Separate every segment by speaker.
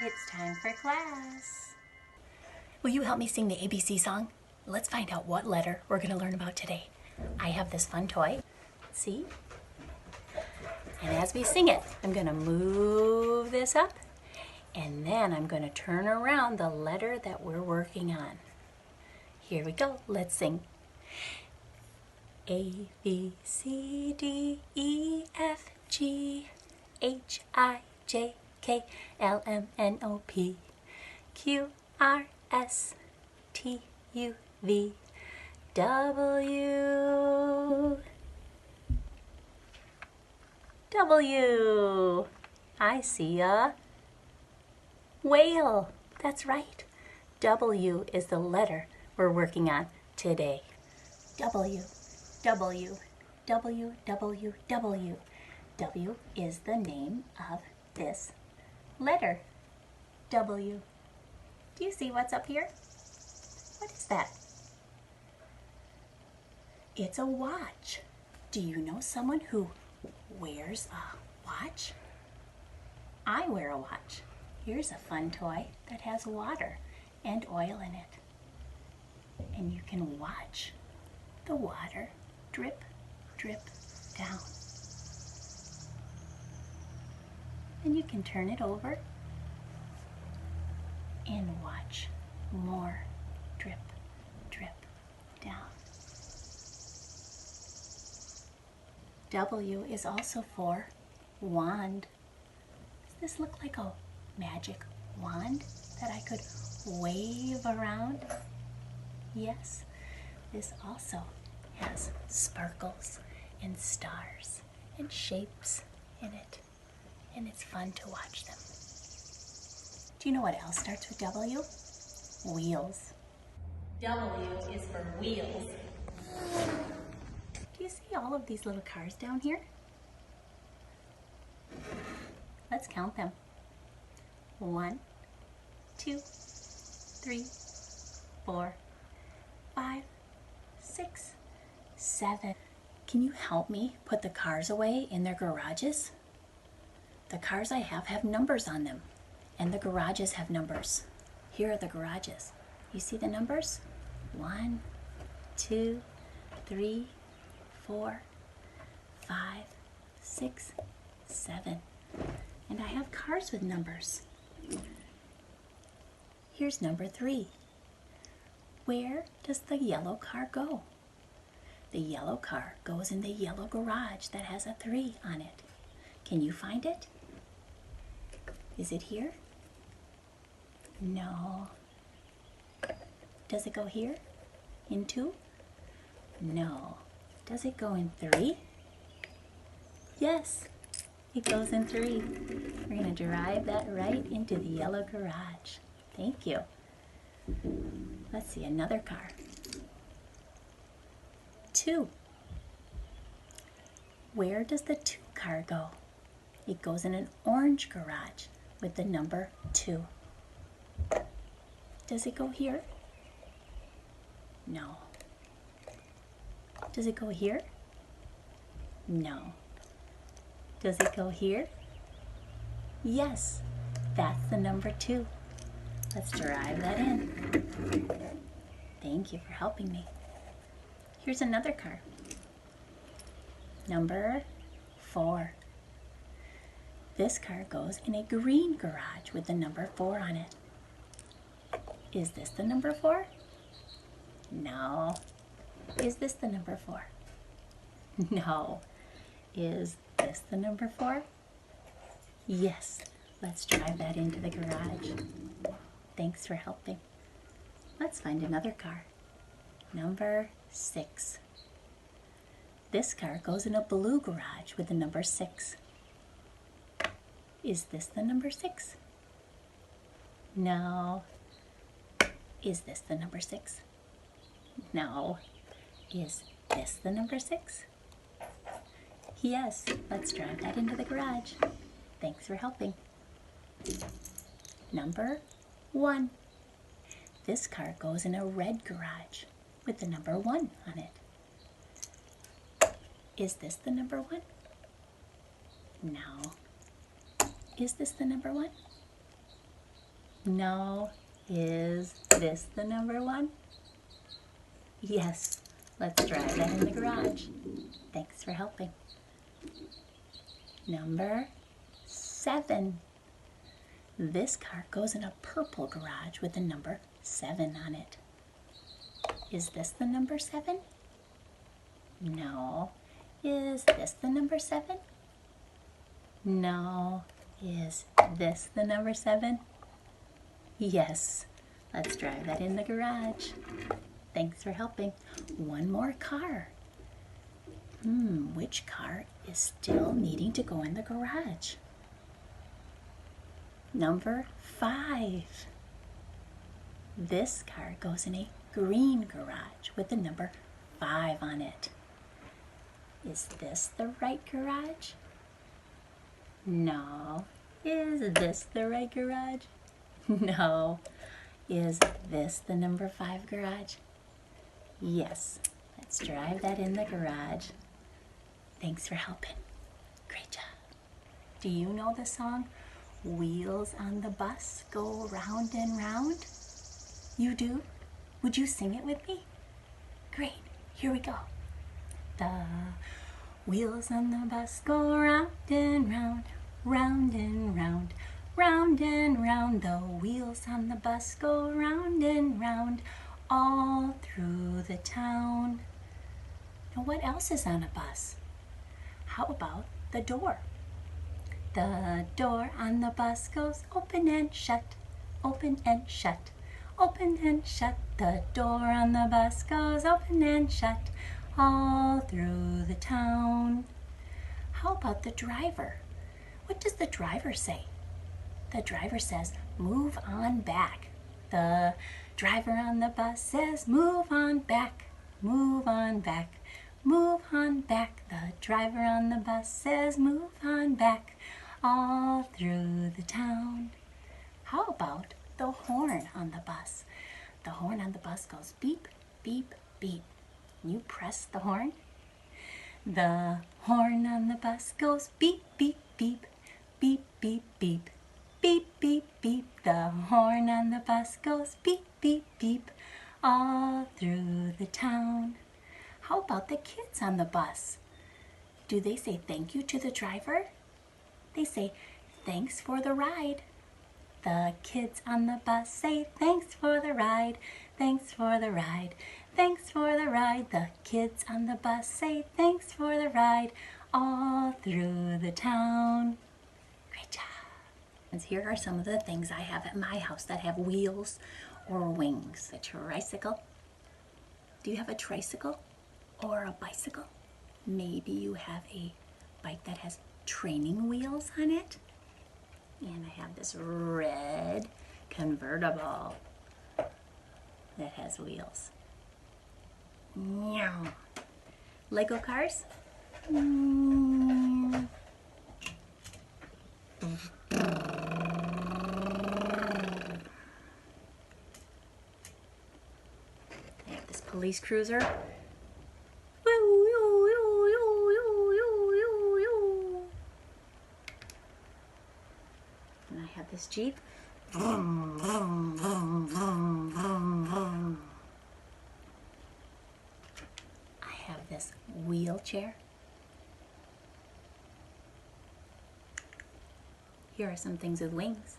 Speaker 1: It's time for class.
Speaker 2: Will you help me sing the ABC song? Let's find out what letter we're going to learn about today. I have this fun toy. See? And as we sing it, I'm going to move this up, and then I'm going to turn around the letter that we're working on. Here we go. Let's sing. A, B, C, D, E, F, G, H, I, J, K, L, M, N, O, P, Q, R, S, T, U, V, W. W. I see a whale. That's right. W is the letter we're working on today. W, W, W, W, W. W is the name of this letter. W. Do you see what's up here? What is that? It's a watch. Do you know someone who wears a watch? I wear a watch. Here's a fun toy that has water and oil in it. And you can watch the water drip, drip down. And you can turn it over and watch more drip, drip down. W is also for wand. Does this look like a magic wand that I could wave around? Yes, this also has sparkles and stars and shapes in it, and it's fun to watch them. Do you know what else starts with W? Wheels. W is for wheels. Do you see all of these little cars down here? Let's count them. 1, 2, 3, 4, 5, 6, 7. Can you help me put the cars away in their garages? The cars I have numbers on them, and the garages have numbers. Here are the garages. You see the numbers? 1, 2, 3, 4, 5, 6, 7. And I have cars with numbers. Here's number 3. Where does the yellow car go? The yellow car goes in the yellow garage that has a 3 on it. Can you find it? Is it here? No. Does it go here? In 2? No. Does it go in 3? Yes, it goes in 3. We're going to drive that right into the yellow garage. Thank you. Let's see another car. 2. Where does the 2 car go? It goes in an orange garage with the number 2. Does it go here? No. Does it go here? No. Does it go here? Yes, that's the number 2. Let's drive that in. Thank you for helping me. Here's another car. Number 4. This car goes in a green garage with the number 4 on it. Is this the number 4? No. Is this the number 4? No. Is this the number 4? Yes. Let's drive that into the garage. Thanks for helping. Let's find another car. Number 6. This car goes in a blue garage with the number 6. Is this the number 6? No. Is this the number 6? No. Is this the number 6? Yes, let's drive that into the garage. Thanks for helping. Number 1. This car goes in a red garage with the number 1 on it. Is this the number 1? No. Is this the number 1? No. Is this the number 1? Yes. Let's drive that in the garage. Thanks for helping. Number 7. This car goes in a purple garage with the number 7 on it. Is this the number 7? No. Is this the number 7? No. Is this the number 7? Yes. Let's drive that in the garage. Thanks for helping. One more car. Which car is still needing to go in the garage? Number 5. This car goes in a green garage with the number 5 on it. Is this the right garage? No. Is this the right garage? No. Is this the number 5 garage? Yes. Let's drive that in the garage. Thanks for helping. Great job. Do you know the song, Wheels on the Bus Go Round and Round? You do? Would you sing it with me? Great. Here we go. The wheels on the bus go round and round, round and round, round and round. The wheels on the bus go round and round, all through the town. Now what else is on a bus? How about the door? The door on the bus goes open and shut, open and shut, open and shut. The door on the bus goes open and shut, all through the town. How about the driver? What does the driver say? The driver says, move on back. The driver on the bus says, move on back, move on back, move on back. The driver on the bus says, move on back, all through the town. How about the horn on the bus? The horn on the bus goes beep, beep, beep. You press the horn. The horn on the bus goes beep, beep, beep, beep, beep, beep, beep, beep, beep. The horn on the bus goes beep, beep, beep, all through the town. How about the kids on the bus? Do they say thank you to the driver? They say, thanks for the ride. The kids on the bus say, thanks for the ride, thanks for the ride, thanks for the ride. The kids on the bus say, thanks for the ride, all through the town. Great job. And here are some of the things I have at my house that have wheels or wings. A tricycle. Do you have a tricycle or a bicycle? Maybe you have a bike that has training wheels on it. And I have this red convertible that has wheels. Meow. Lego cars. I have this police cruiser. And I have this Jeep. I have this wheelchair. Here are some things with wings.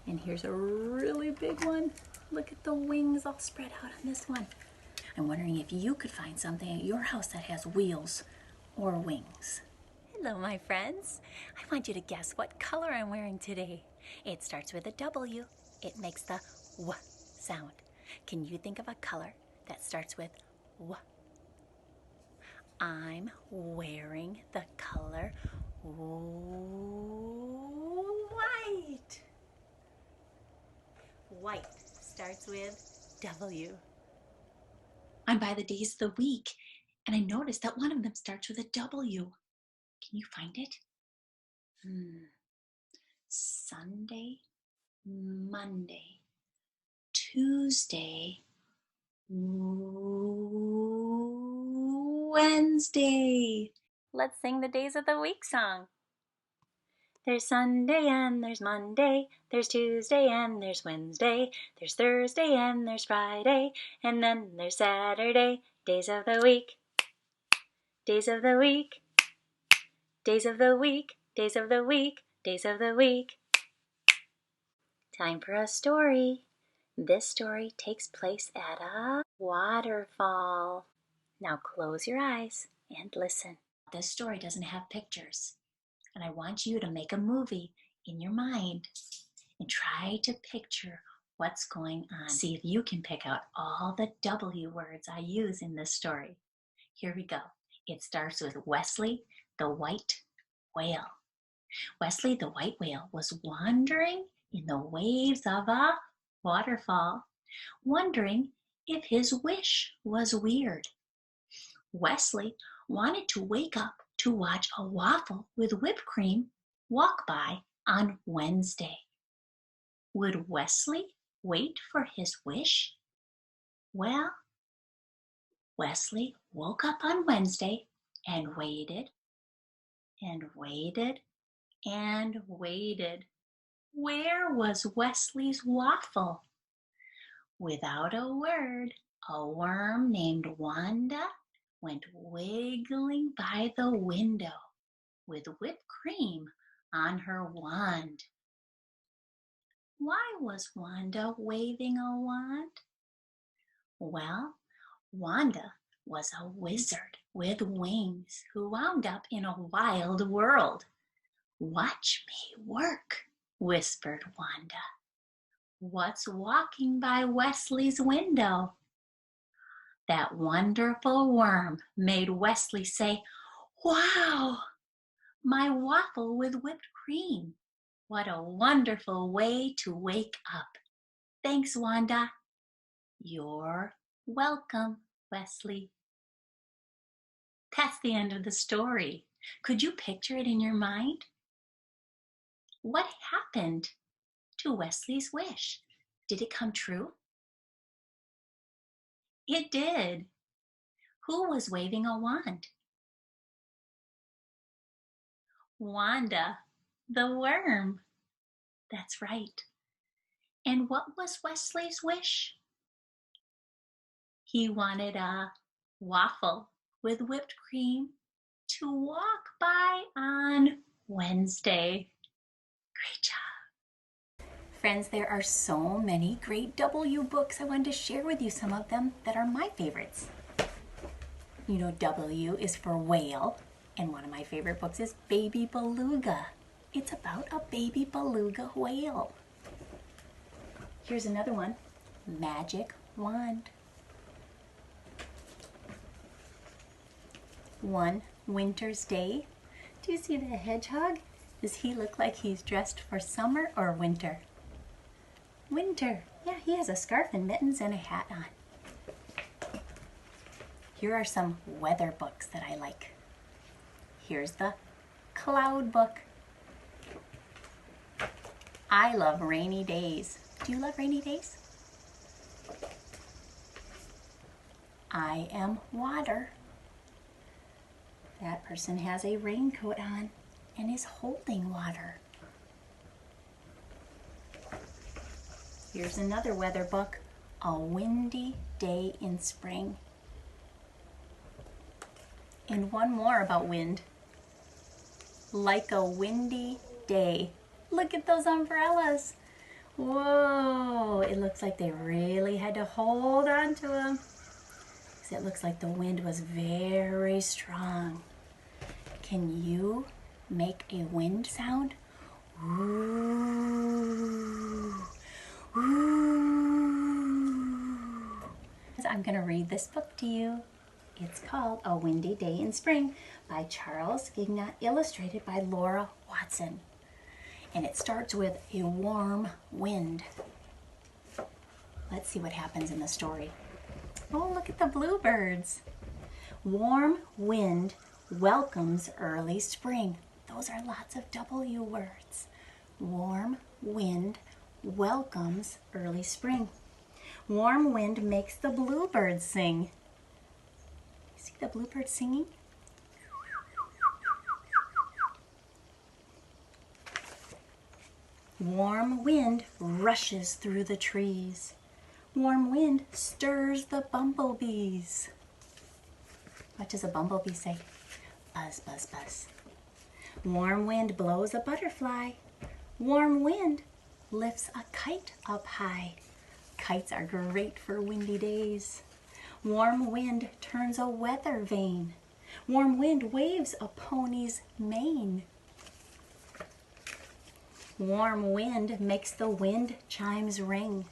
Speaker 2: And here's a really big one. Look at the wings all spread out on this one. I'm wondering if you could find something at your house that has wheels or wings. Hello, my friends. I want you to guess what color I'm wearing today. It starts with a W. It makes the W sound. Can you think of a color that starts with W? I'm wearing the color white. White starts with W. I'm by the days of the week, and I noticed that one of them starts with a W. Can you find it? Sunday, Monday, Tuesday, Wednesday. Let's sing the days of the week song. There's Sunday and there's Monday, there's Tuesday and there's Wednesday, there's Thursday and there's Friday, and then there's Saturday. Days of the week, days of the week, days of the week, days of the week, days of the week. Time for a story. This story takes place at a waterfall. Now close your eyes and listen. This story doesn't have pictures, and I want you to make a movie in your mind and try to picture what's going on. See if you can pick out all the W words I use in this story. Here we go. It starts with Wesley the white whale. Wesley the white whale was wandering in the waves of a waterfall, wondering if his wish was weird. Wesley wanted to wake up to watch a waffle with whipped cream walk by on Wednesday. Would Wesley wait for his wish? Well, Wesley woke up on Wednesday and waited and waited and waited. Where was Wesley's waffle? Without a word, a worm named Wanda went wiggling by the window with whipped cream on her wand. Why was Wanda waving a wand? Well, Wanda was a wizard with wings who wound up in a wild world. Watch me work, whispered Wanda. What's walking by Wesley's window? That wonderful worm made Wesley say, "Wow, my waffle with whipped cream. What a wonderful way to wake up. Thanks, Wanda." You're welcome, Wesley. That's the end of the story. Could you picture it in your mind? What happened to Wesley's wish? Did it come true? It did. Who was waving a wand? Wanda, the worm. That's right. And what was Wesley's wish? He wanted a waffle with whipped cream to walk by on Wednesday. Great job. Friends, there are so many great W books. I wanted to share with you some of them that are my favorites. You know, W is for whale, and one of my favorite books is Baby Beluga. It's about a baby beluga whale. Here's another one, Magic Wand. One Winter's Day. Do you see the hedgehog? Does he look like he's dressed for summer or winter? Winter. Yeah, he has a scarf and mittens and a hat on. Here are some weather books that I like. Here's the Cloud Book. I love rainy days. Do you love rainy days? I Am Water. That person has a raincoat on and is holding water. Here's another weather book, A Windy Day in Spring. And one more about wind. Like a Windy Day. Look at those umbrellas. Whoa, it looks like they really had to hold on to them. It looks like the wind was very strong. Can you make a wind sound? Ooh, ooh. I'm going to read this book to you. It's called A Windy Day in Spring by Charles Gigna, illustrated by Laura Watson. And it starts with a warm wind. Let's see what happens in the story. Oh, look at the bluebirds. Warm wind welcomes early spring. Those are lots of W words. Warm wind welcomes early spring. Warm wind makes the bluebirds sing. See the bluebird singing? Warm wind rushes through the trees. Warm wind stirs the bumblebees. What does a bumblebee say? Buzz, buzz, buzz. Warm wind blows a butterfly. Warm wind lifts a kite up high. Kites are great for windy days. Warm wind turns a weather vane. Warm wind waves a pony's mane. Warm wind makes the wind chimes ring.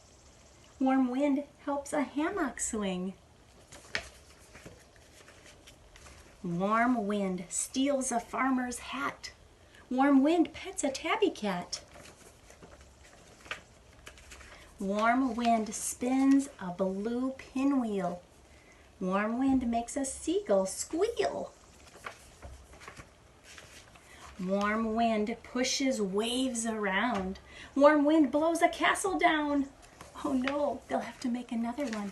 Speaker 2: Warm wind helps a hammock swing. Warm wind steals a farmer's hat. Warm wind pets a tabby cat. Warm wind spins a blue pinwheel. Warm wind makes a seagull squeal. Warm wind pushes waves around. Warm wind blows a castle down. Oh no, they'll have to make another one.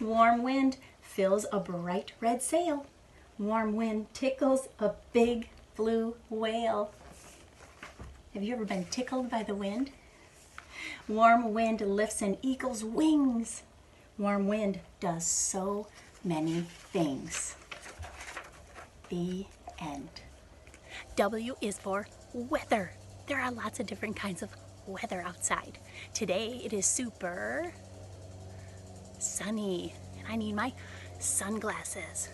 Speaker 2: Warm wind fills a bright red sail. Warm wind tickles a big blue whale. Have you ever been tickled by the wind? Warm wind lifts an eagle's wings. Warm wind does so many things. The end. W is for weather. There are lots of different kinds of weather outside. Today it is super sunny, and I need my sunglasses.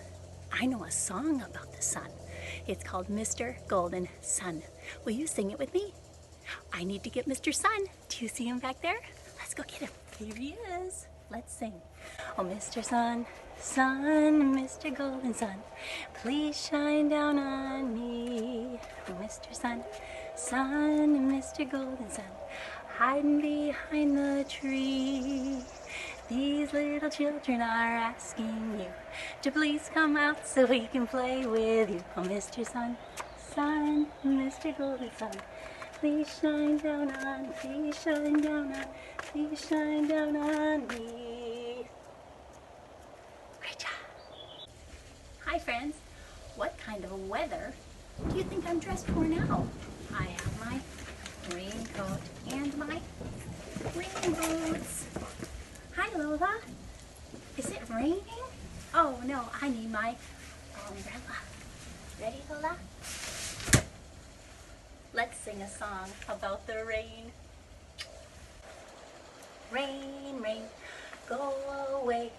Speaker 2: I know a song about the sun. It's called Mr. Golden Sun. Will you sing it with me? I need to get Mr. Sun. Do you see him back there? Let's go get him. Here he is. Let's sing. Oh, Mr. Sun, Sun, Mr. Golden Sun, please shine down on me. Oh, Mr. Sun, Sun, Mr. Golden Sun, hiding behind the tree. These little children are asking you to please come out so we can play with you. Oh, Mr. Sun, Sun, Mr. Golden Sun, please shine down on, please shine down on, please shine down on me. Great job. Hi friends, what kind of weather do you think I'm dressed for now? I have my raincoat and my rain boots. Hi Lola, is it raining? Oh no, I need my umbrella. Ready Lola? Let's sing a song about the rain. Rain, rain, go away,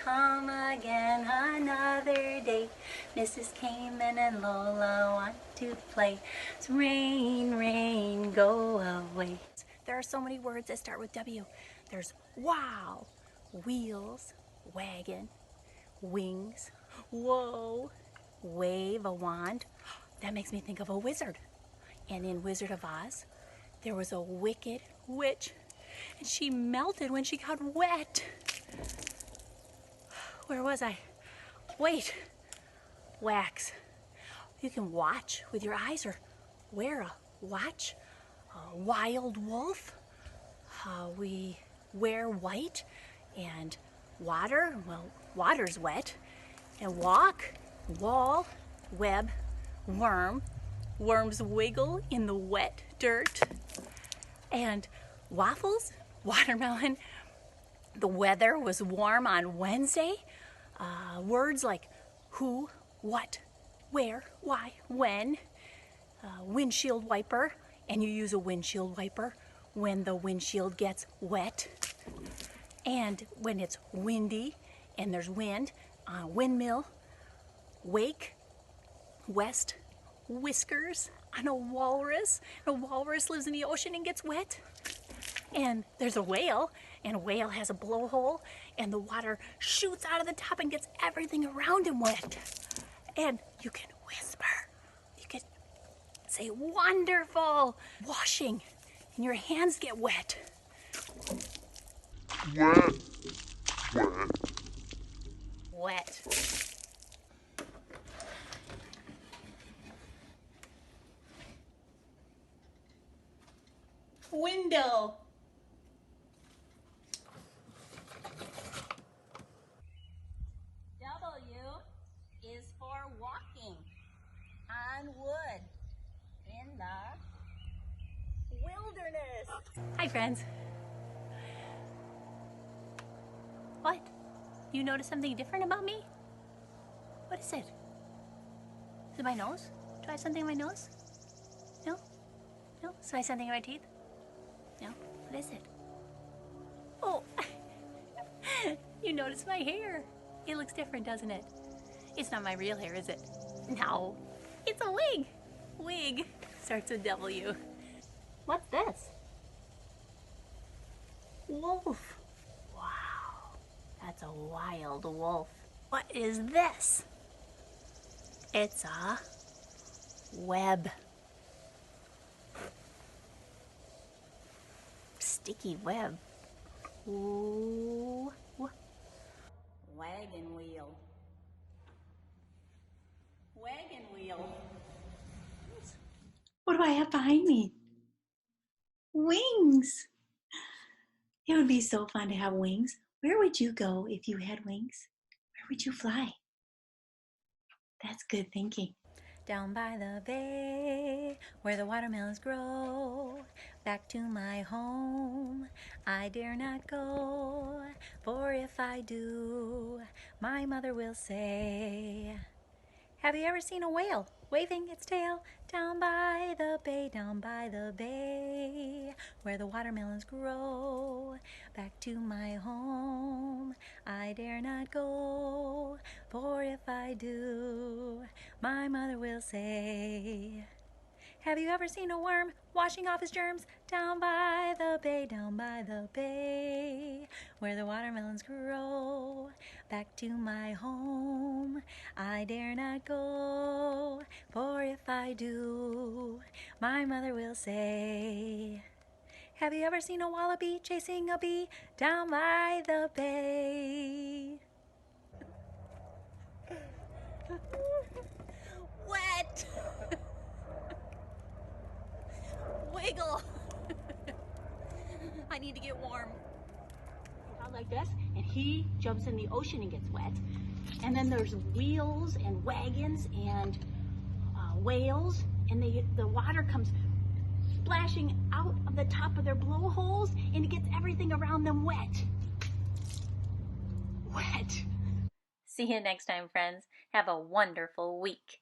Speaker 2: come again another day. Mrs. Kamin and Lola want to play. So rain, rain, go away. There are so many words that start with W. There's wow, wheels, wagon, wings, whoa, wave, a wand. That makes me think of a wizard. And in Wizard of Oz, there was a wicked witch, and she melted when she got wet. Where was I? Wait, wax. You can watch with your eyes or wear a watch. A wild wolf. We wear white, and water, well, water's wet. And walk, wall, web, worm. Worms wiggle in the wet dirt. And waffles, watermelon. The weather was warm on Wednesday. Words like who, what, where, why, when. Windshield wiper, and you use a windshield wiper when the windshield gets wet. And when it's windy and there's wind, windmill, wake, west, whiskers on a walrus. A walrus lives in the ocean and gets wet. And there's a whale, and a whale has a blowhole, and the water shoots out of the top and gets everything around him wet. And you can whisper. You can say, wonderful, washing, and your hands get wet.
Speaker 3: Wet, wet.
Speaker 2: Wet. Window. W Hi, friends. What? You notice something different about me? What is it? Is it my nose? Do I have something in my nose? No? No? So I have something in my teeth? No? What is it? Oh! You notice my hair. It looks different, doesn't it? It's not my real hair, is it? No. It's a wig. Wig starts with W. What's this? Wolf. Wow. That's a wild wolf. What is this? It's a web. Sticky web. Ooh. Wagon wheel. Wagon wheel.
Speaker 1: What do I have behind me? Wings. It would be so fun to have wings. Where would you go if you had wings? Where would you fly? That's good thinking.
Speaker 2: Down by the bay, where the watermelons grow, back to my home I dare not go, for if I do, my mother will say, have you ever seen a whale waving its tail down by the bay, where the watermelons grow? Back to my home I dare not go, for if I do, my mother will say, have you ever seen a worm washing off his germs down by the bay, where the watermelons grow? Back to my home I dare not go, for if I do, my mother will say, have you ever seen a wallaby chasing a bee down by the bay? Wet! Wiggle! I need to get warm. Out like this, and he jumps in the ocean and gets wet. And then there's wheels and wagons and whales, and the water comes splashing out of the top of their blowholes, and it gets everything around them wet. Wet. See you next time, friends. Have a wonderful week.